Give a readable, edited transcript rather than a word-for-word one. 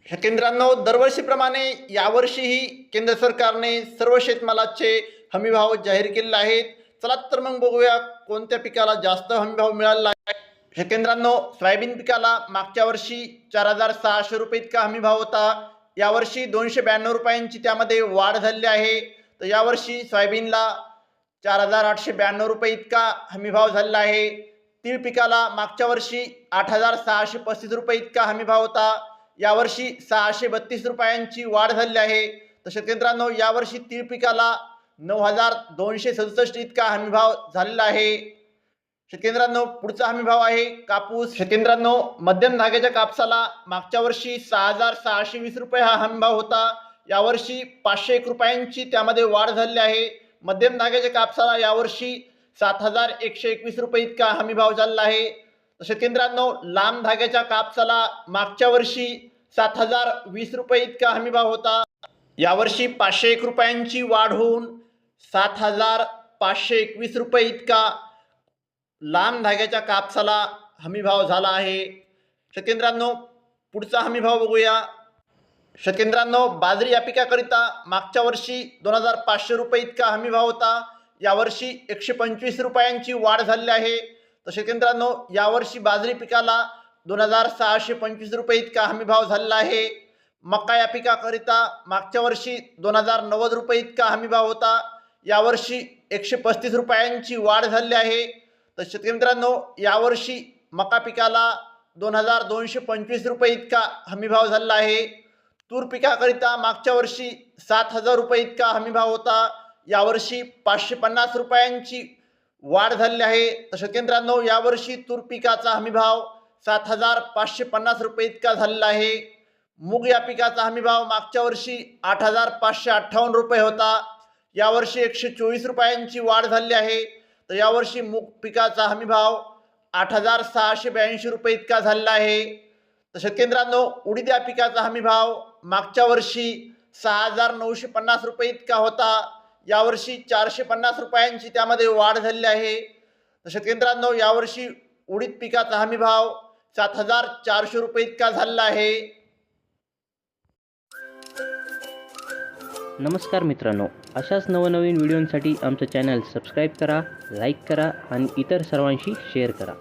केंद्रांनो, दरवर्षीप्रमाणे यावर्षीही केंद्र सरकारने सर्व शेतमालाचे हमीभाव जाहीर केलेले आहेत. चला तर मग बघूया कोणत्या पिकाला जास्त हमीभाव मिळाला आहे. केंद्रांनो, सोयाबीन पिकाला मागच्या वर्षी 4,600 रुपये इतका हमीभाव होता. यावर्षी 292 रुपयांची त्यामध्ये वाढ झाली आहे. तर यावर्षी सोयाबीनला 4,892 रुपये इतका हमीभाव झालेला आहे. तीळ पिकाला मागच्या वर्षी 8,635 रुपये इतका हमीभाव होता. यावर्षी 632 रुपयांची वाढ झाली आहे. तर शेतकऱ्यांनो, यावर्षी तीळ पिकाला 9,267 इतका हमीभाव झालेला आहे. शेतकऱ्यांनो, पुढचा हमीभाव आहे कापूस. शेतकऱ्यांनो, मध्यम धाग्याच्या कापसाला मागच्या वर्षी 6,620 रुपये हा हमीभाव होता. यावर्षी 501 रुपयांची त्यामध्ये वाढ झाली आहे. मध्यम धाग्याच्या कापसाला यावर्षी 7,121 रुपये इतका हमीभाव झालेला आहे. शेतकऱ्यांनो, लांब धाग्याच्या कापसाला मागच्या वर्षी 7,020 रुपये इतका हमीभाव होता. यावर्षी 501 रुपयांची वाढ होऊन 7,521 रुपये इतका लांब धाग्याच्या कापसाला हमीभाव झाला आहे. शेतकऱ्यांनो, पुढचा हमीभाव बघूया. शेतकऱ्यांनो, बाजरी या पिकाकरिता मागच्या वर्षी 2,500 रुपये इतका हमीभाव होता. यावर्षी 125 रुपयांची वाढ झाली आहे. तर शेतकऱ्यांनो, यावर्षी बाजरी पिकाला 2,625 रुपये इतका हमीभाव झालेला आहे. मका या पिकाकरिता मागच्या वर्षी 2,090 रुपये इतका हमीभाव होता. यावर्षी 135 रुपयांची वाढ झाली आहे. तर शेतकऱ्यांनो, यावर्षी मका पिकाला 2,225 रुपये इतका हमीभाव झालेला आहे. तूर पिकाकरिता मागच्या वर्षी 7,000 रुपये इतका हमीभाव होता. यावर्षी 550 रुपयांची वाढ झालेली आहे. तर शेतकऱ्यांनो, यावर्षी तूर पिकाचा हमीभाव 7,550 रुपये इतका झालेला आहे. मूग या पिकाचा हमीभाव मागच्या वर्षी 8,558 रुपये होता. यावर्षी 124 रुपयांची वाढ झाली आहे. तर यावर्षी मूग पिकाचा हमीभाव 8,682 रुपये इतका झालेला आहे. तर शेतकऱ्यांनो, उडीद या पिकाचा हमीभाव मागच्या वर्षी 6,950 रुपये इतका होता. यावर्षी 450 रुपयांची त्यामध्ये वाढ झालेली आहे. तर शेतकऱ्यांनो, यावर्षी उडीद पिकाचा हमीभाव 7,400 रुपये इतका झालेला आहे. नमस्कार मित्रांनो, अशाच नवनवीन व्हिडिओंसाठी आमचं चॅनल सबस्क्राईब करा, लाईक करा आणि इतर सर्वांशी शेअर करा.